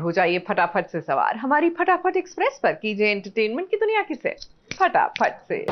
हो जाइए फटाफट से सवार हमारी फटाफट एक्सप्रेस पर, कीजिए एंटरटेनमेंट की दुनिया की सैर फटाफट से।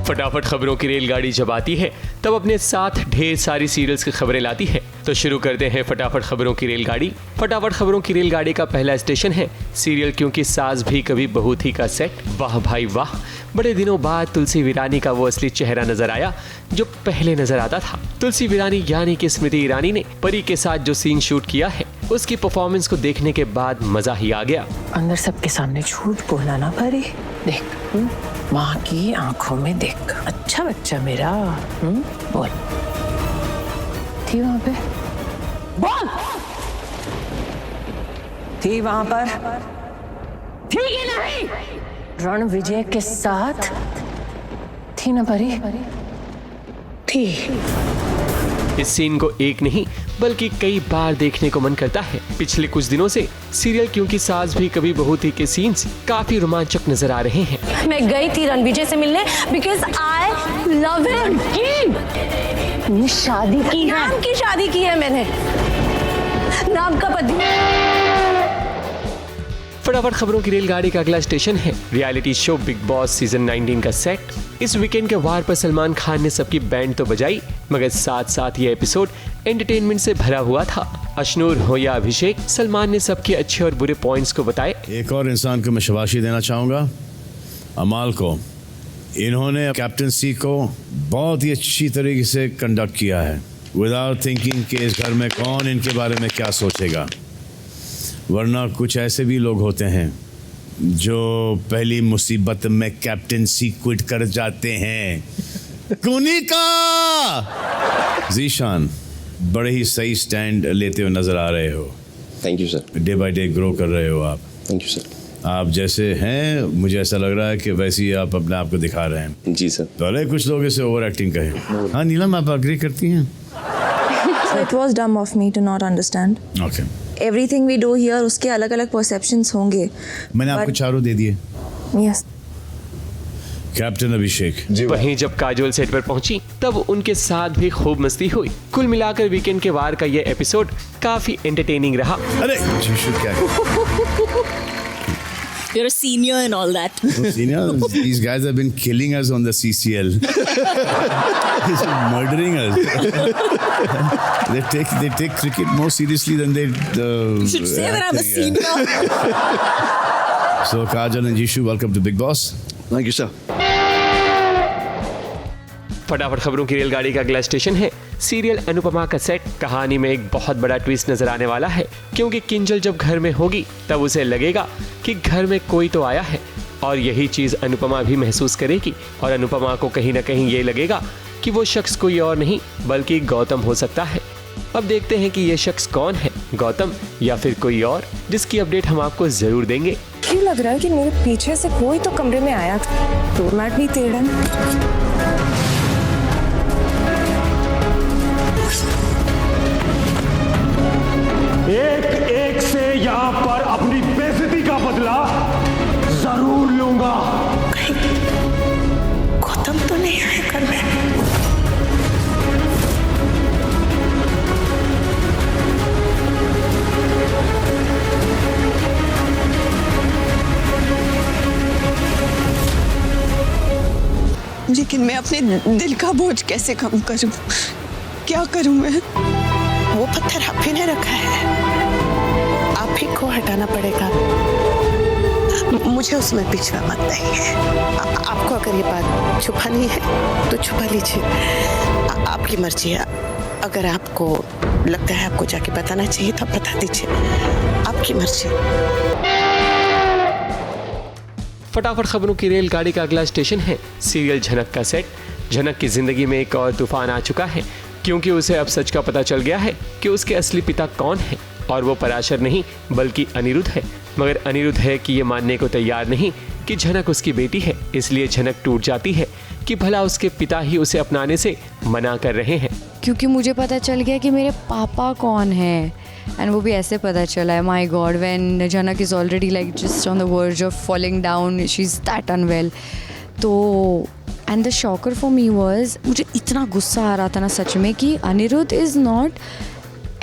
फटाफट खबरों की रेलगाड़ी जब आती है तब अपने साथ ढेर सारी सीरियल्स की खबरें लाती है। तो शुरू करते हैं फटाफट खबरों की रेलगाड़ी। फटाफट खबरों की रेलगाड़ी का पहला स्टेशन है सीरियल क्योंकि सास भी कभी बहू थी का सेट। वाह भाई वाह, बड़े दिनों बाद तुलसी वीरानी का वो असली चेहरा नजर आया जो पहले नजर आता था। तुलसी वीरानी यानी कि स्मृति ईरानी ने परी के साथ जो सीन शूट किया है उसकी परफॉर्मेंस को देखने के बाद मजा ही आ गया। अंदर सबके सामने झूठ बोला ना परी, देख माँ की आंखों में देख, अच्छा बच्चा मेरा। बोल, थी वहां पे? बोल, थी वहां पर? थी कि नहीं? रणविजय के साथ थी ना परी? थी। इस सीन को एक नहीं बल्कि कई बार देखने को मन करता है। पिछले कुछ दिनों से सीरियल क्योंकि सास भी कभी बहू थी के सीन्स काफी रोमांचक नजर आ रहे हैं। मैं गई थी रणविजय से मिलने बिकॉज आई लव हिम। शादी की है, नाम की शादी की है मैंने, नाम का पति। फटाफट खबरों की रेलगाड़ी का अगला स्टेशन है reality show big boss season 19 का सेट। इस वीकेंड के वार पर सलमान खान ने सबकी बैंड तो बजाई मगर साथ साथ ये एपिसोड एंटरटेनमेंट से भरा हुआ था। अशनूर हो या अभिषेक, सलमान ने सबके अच्छे और बुरे पॉइंट्स को बताए। एक और इंसान को मैं शाबाशी देना चाहूँगा, अमाल को। इन्होंने कैप्टनसी को बहुत ही अच्छी तरीके से कंडक्ट किया है विदाउट थिंकिंग कि इस घर में कौन इनके बारे में क्या सोचेगा। वरना कुछ ऐसे भी लोग होते हैं जो पहली मुसीबत में कैप्टनसी क्विट कर जाते हैं। कुनिका जीशान, बड़े ही सही स्टैंड लेते हुए नजर आ रहे हो। Thank you sir. Day by day grow कर रहे हो आप। Thank you sir. आप जैसे हैं मुझे ऐसा लग रहा है कि वैसे ही आप अपने आप को दिखा रहे हैं। जी सर। पहले कुछ लोग इसे ओवर एक्टिंग कहें। हाँ नीलम, आप अग्री करती हैं? So it was dumb of me to not understand. Okay. Everything we do here उसके अलग अलग perceptions होंगे। मैंने आपको चारों दे दिए। Yes. कैप्टन अभिषेक। वहीं जब काजोल सेट पर पहुंची तब उनके साथ भी खूब मस्ती हुई। कुल मिलाकर वीकेंड के वार का ये एपिसोड काफी एंटरटेनिंग रहा। अरे जीशु क्या You're a senior and all that. Senior, these guys have been killing us on the CCL. They're murdering us. they take cricket more seriously than they. You should say that I'm a senior. So Kajal and Jishu, welcome to Big Boss. Thank you sir. फटाफट खबरों की रेलगाड़ी का अगला station है serial Anupama का set. कहानी में एक बहुत बड़ा ट्विस्ट नजर आने वाला है क्योंकि किंजल जब घर में होगी तब उसे लगेगा कि घर में कोई तो आया है और यही चीज अनुपमा भी महसूस करेगी और अनुपमा को कहीं ना कहीं ये लगेगा कि वो शख्स कोई और नहीं बल्कि गौतम हो सकता है। अब देखते हैं कि ये शख्स कौन है, गौतम या फिर कोई और, जिसकी अपडेट हम आपको जरूर देंगे। क्यों लग रहा है कि मेरे पीछे से कोई तो कमरे में आया था। डोरमैट भी टेढ़ा। एक एक से यहाँ पर अपनी बेइज्जती का बदला जरूर लूंगा। गौतम तो नहीं आया घर में। लेकिन मैं अपने दिल का बोझ कैसे कम करूं? क्या करूं मैं? वो पत्थर आप ही ने रखा है, आप ही को हटाना पड़ेगा। मुझे उसमें पिछड़ा मत नहीं। आपको अगर ये बात छुपानी है तो छुपा लीजिए, आपकी मर्जी है। अगर आपको लगता है आपको जाके बताना चाहिए तो बता दीजिए, आपकी मर्जी। फटाफट खबरों की रेलगाड़ी का अगला स्टेशन है सीरियल झनक का सेट। झनक की जिंदगी में एक और तूफान आ चुका है क्योंकि उसे अब सच का पता चल गया है कि उसके असली पिता कौन है और वो पराशर नहीं बल्कि अनिरुद्ध है। मगर अनिरुद्ध है कि ये मानने को तैयार नहीं कि झनक उसकी बेटी है, इसलिए झनक टूट जाती है कि भला उसके पिता ही उसे अपनाने से मना कर रहे हैं। क्योंकि मुझे पता चल गया कि मेरे पापा कौन है, एंड वो भी ऐसे पता चला है। My God, when Jhanak is already like just on the verge of falling down, she is that unwell. तो and the shocker for me was, मुझे इतना गुस्सा आ रहा था ना सच में कि अनिरुद्ध इज़ नॉट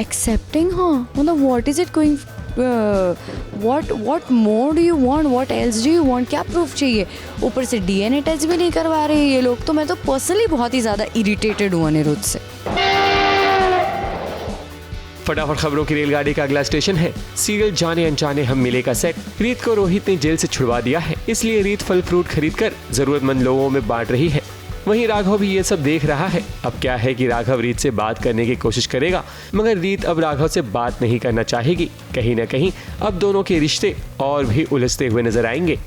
एक्सेप्टिंग हाँ मतलब what is it going what more do you want, what else do you want, क्या प्रूफ चाहिए? ऊपर से डीएनए टेस्ट भी नहीं करवा रहे ये लोग, तो मैं तो पर्सनली बहुत ही ज़्यादा इरिटेटेड हूँ अनिरुद्ध से। फटाफट खबरों की रेलगाड़ी का अगला स्टेशन है सीरियल जाने अनजाने हम मिले का सेट। रीत को रोहित ने जेल से छुड़वा दिया है, इसलिए रीत फल फ्रूट खरीद कर जरूरतमंद लोगों में बांट रही है। वहीं राघव भी ये सब देख रहा है। अब क्या है कि राघव रीत से बात करने की कोशिश करेगा, मगर रीत अब राघव से बात नहीं करना चाहेगी। कहीं न कहीं अब दोनों के रिश्ते और भी उलझते हुए नजर आएंगे।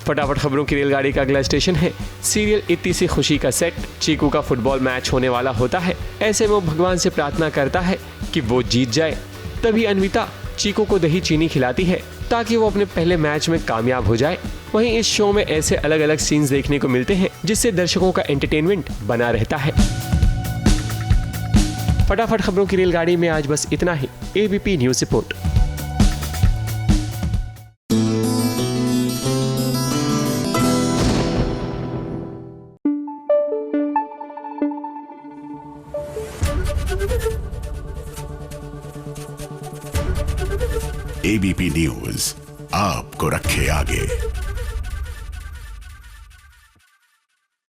फटाफट खबरों की रेलगाड़ी का अगला स्टेशन है सीरियल इतनी सी खुशी का सेट। चीकू का फुटबॉल मैच होने वाला होता है, ऐसे में वो भगवान से प्रार्थना करता है कि वो जीत जाए। तभी अन्विता चीकू को दही चीनी खिलाती है ताकि वो अपने पहले मैच में कामयाब हो जाए। वहीं इस शो में ऐसे अलग अलग सीन्स देखने को मिलते हैं जिससे दर्शकों का एंटरटेनमेंट बना रहता है। फटाफट खबरों की रेलगाड़ी में आज बस इतना ही। ABP News report. ABP News आपको रखे आगे।